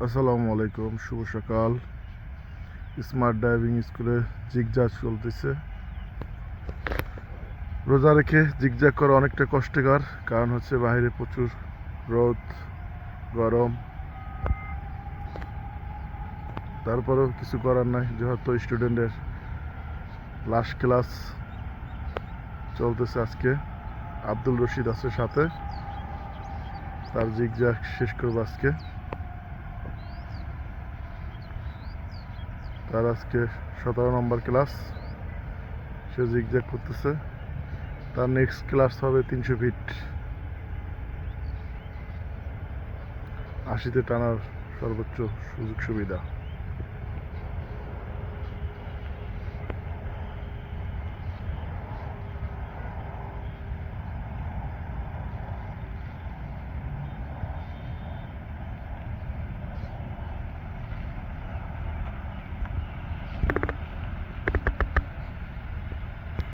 আসসালামু আলাইকুম, শুভ সকাল। স্মার্ট ড্রাইভিং স্কুলে জিগজ্যাগ চলতেছে। রোজা রেখে জিগজ্যাগ করা অনেকটা কষ্টকর, কারণ হচ্ছে বাইরে প্রচুর রোদ, গরম। তারপরেও কিছু করার নাই, যেহেতু স্টুডেন্টের লাস্ট ক্লাস চলতেছে আজকে। আব্দুল রশিদ আছে সাথে, তার জিগজ্যাগ শেষ করবো আজকে। তার আজকে 17 নম্বর ক্লাস, সে জিগজ্যাগ করতেছে। তার নেক্সট ক্লাস হবে 300 ফিট, 80তে টানার সর্বোচ্চ সুযোগ সুবিধা।